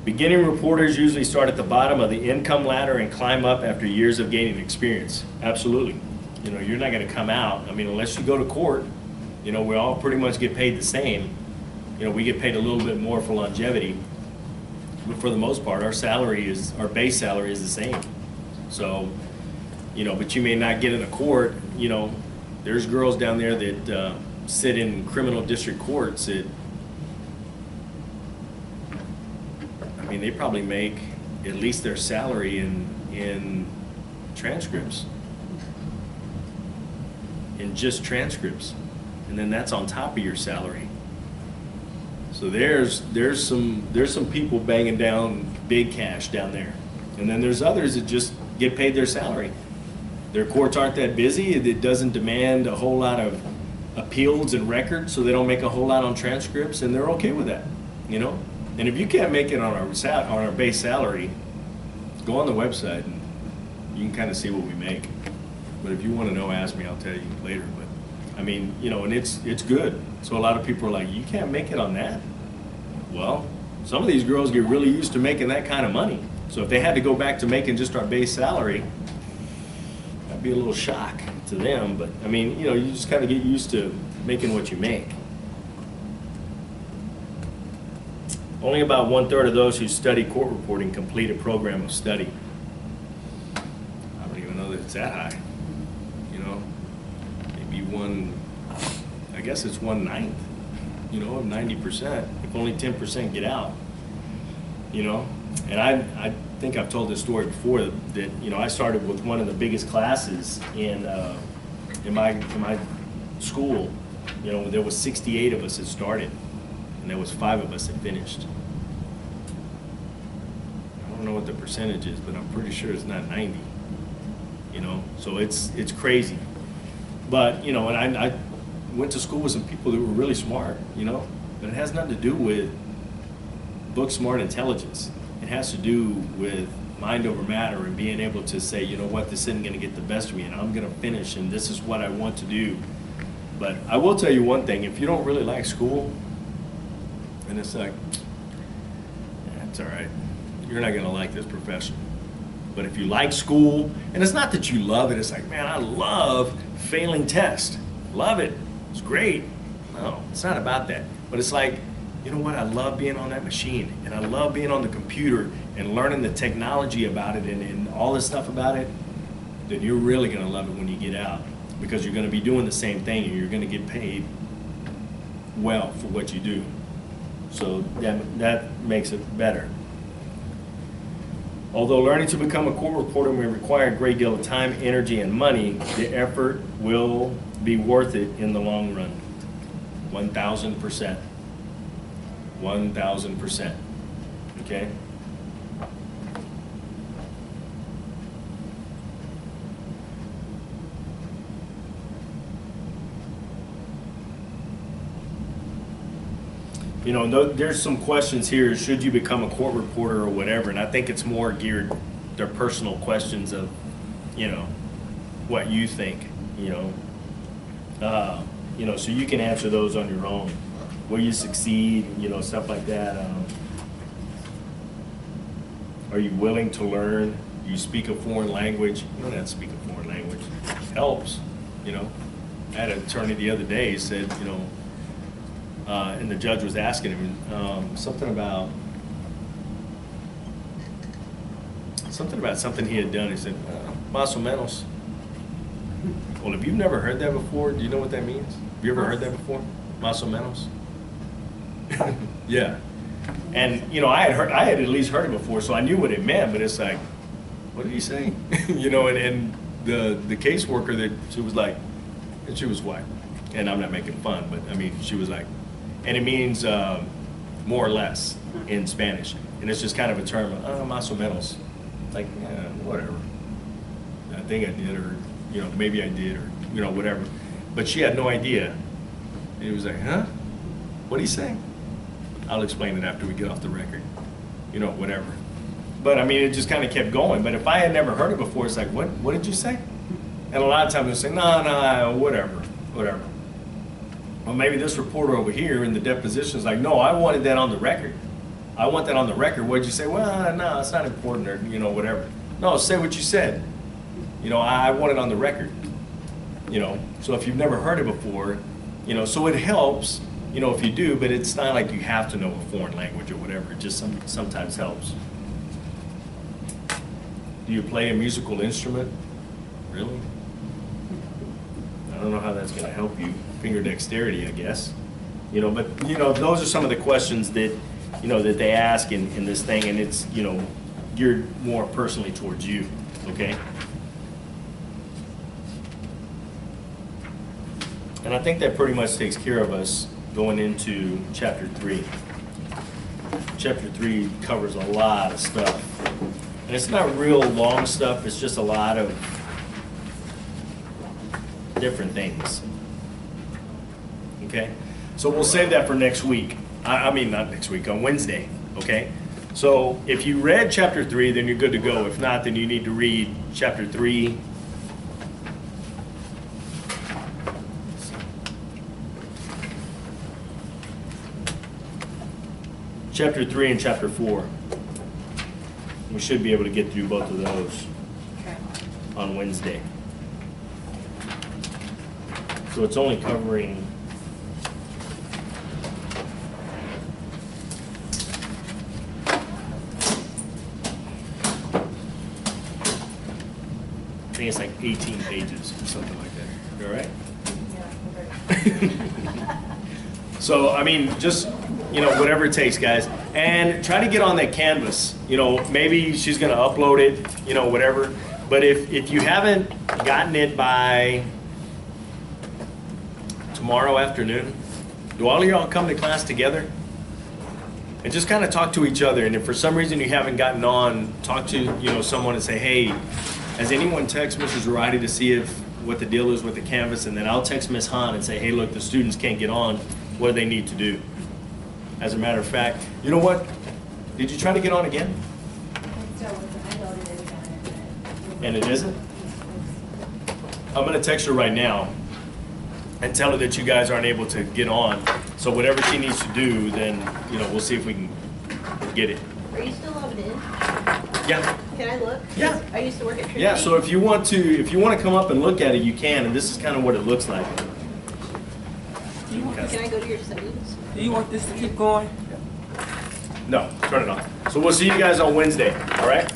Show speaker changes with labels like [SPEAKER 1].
[SPEAKER 1] Beginning reporters usually start at the bottom of the income ladder and climb up after years of gaining experience. Absolutely. You know, you're not going to come out. I mean, unless you go to court, you know, we all pretty much get paid the same. You know, we get paid a little bit more for longevity, but for the most part, our base salary is the same. So, you know, but you may not get in a court. You know, there's girls down there that sit in criminal district courts that, I mean, they probably make at least their salary in transcripts, in just transcripts, and then that's on top of your salary. So there's some people banging down big cash down there, and then there's others that just get paid their salary. Their courts aren't that busy. It doesn't demand a whole lot of appeals and records, so they don't make a whole lot on transcripts, and they're okay with that, you know. And if you can't make it on our base salary, go on the website and you can kind of see what we make. But if you want to know, ask me. I'll tell you later. But I mean, you know, and it's good. So a lot of people are like, you can't make it on that. Well, some of these girls get really used to making that kind of money. So if they had to go back to making just our base salary, that'd be a little shock to them. But I mean, you know, you just kind of get used to making what you make. Only about 1/3 of those who study court reporting complete a program of study. I don't even know that it's that high. You know, maybe I guess it's 1/9, you know, of 90%. If only 10% get out, you know. And I think I've told this story before that, you know, I started with one of the biggest classes in my school. You know, there was 68 of us that started. And there was 5 of us that finished. I don't know what the percentage is, but I'm pretty sure it's not 90. You know, so it's crazy. But you know, and I went to school with some people that were really smart. You know, but it has nothing to do with book smart intelligence. It has to do with mind over matter and being able to say, you know what, this isn't going to get the best of me, and I'm going to finish, and this is what I want to do. But I will tell you one thing: if you don't really like school, and it's like, that's all right. You're not gonna like this profession. But if you like school, and it's not that you love it, it's like, man, I love failing tests. Love it, it's great. No, it's not about that. But it's like, you know what, I love being on that machine, and I love being on the computer and learning the technology about it and all this stuff about it, then you're really gonna love it when you get out, because you're gonna be doing the same thing and you're gonna get paid well for what you do. So that makes it better. Although learning to become a court reporter may require a great deal of time, energy, and money, the effort will be worth it in the long run. 1,000%. 1,000%. Okay? You know, there's some questions here. Should you become a court reporter or whatever? And I think it's more geared, they're personal questions of, you know, what you think, you know, so you can answer those on your own. Will you succeed? You know, stuff like that. Are you willing to learn? Do you speak a foreign language? You don't have to speak a foreign language. It helps, you know. I had an attorney the other day said, you know, and the judge was asking him something about something he had done. He said, más o menos. Well, if you've never heard that before, do you know what that means? Have you ever heard that before? Más o menos? Yeah. And, you know, I had at least heard it before, so I knew what it meant, but it's like, what did he say? You know, and the caseworker, that she was like, and she was white, and I'm not making fun, but I mean, she was like, and it means more or less in Spanish, and it's just kind of a term, más o menos, like, whatever. I think I did, or, you know, maybe I did, or, you know, whatever. But she had no idea. And he was like, huh? What'd he say? I'll explain it after we get off the record. You know, whatever. But I mean, it just kind of kept going. But if I had never heard it before, it's like, what did you say? And a lot of times they'll say, no, whatever. Well, maybe this reporter over here in the deposition is like, no, I wanted that on the record. I want that on the record. What'd you say? Well, no, it's not important, or you know, whatever. No, say what you said. You know, I want it on the record. You know, so if you've never heard it before, you know, so it helps, you know, if you do, but it's not like you have to know a foreign language or whatever. It just sometimes helps. Do you play a musical instrument? Really? I don't know how that's going to help you. Finger dexterity, I guess. You know, but, you know, those are some of the questions that, you know, that they ask in this thing, and it's, you know, geared more personally towards you, okay? And I think that pretty much takes care of us going into chapter 3. Chapter 3 covers a lot of stuff. And it's not real long stuff, it's just a lot of different things. Okay? So we'll save that for next week. I mean, not next week, on Wednesday. Okay? So if you read chapter 3, then you're good to go. If not, then you need to read chapter 3. Chapter 3 and chapter 4. We should be able to get through both of those on Wednesday. So it's only covering I think it's like 18 pages or something like that. You all right?
[SPEAKER 2] Yeah.
[SPEAKER 1] So, I mean, just, you know, whatever it takes, guys. And try to get on that Canvas. You know, maybe she's going to upload it, you know, whatever. But if you haven't gotten it by tomorrow afternoon, do all of y'all come to class together? And just kind of talk to each other. And if for some reason you haven't gotten on, talk to, you know, someone and say, hey, has anyone text Mrs. Zarate to see if what the deal is with the Canvas? And then I'll text Ms. Hahn and say, hey, look, the students can't get on. What do they need to do? As a matter of fact, you know what? Did you try to get on again? And it isn't? I'm going to text her right now and tell her that you guys aren't able to get on. So whatever she needs to do, then, you know, we'll see if we can get it.
[SPEAKER 2] Are you still logged in?
[SPEAKER 1] Yeah.
[SPEAKER 2] Can I look?
[SPEAKER 1] Yeah.
[SPEAKER 2] I used to work at Trinity.
[SPEAKER 1] Yeah, so if you want to come up and look at it, you can, and this is kind of what it looks like.
[SPEAKER 2] Can I go to your settings?
[SPEAKER 3] Do you want this to keep going?
[SPEAKER 1] No, turn it off. So we'll see you guys on Wednesday, all right?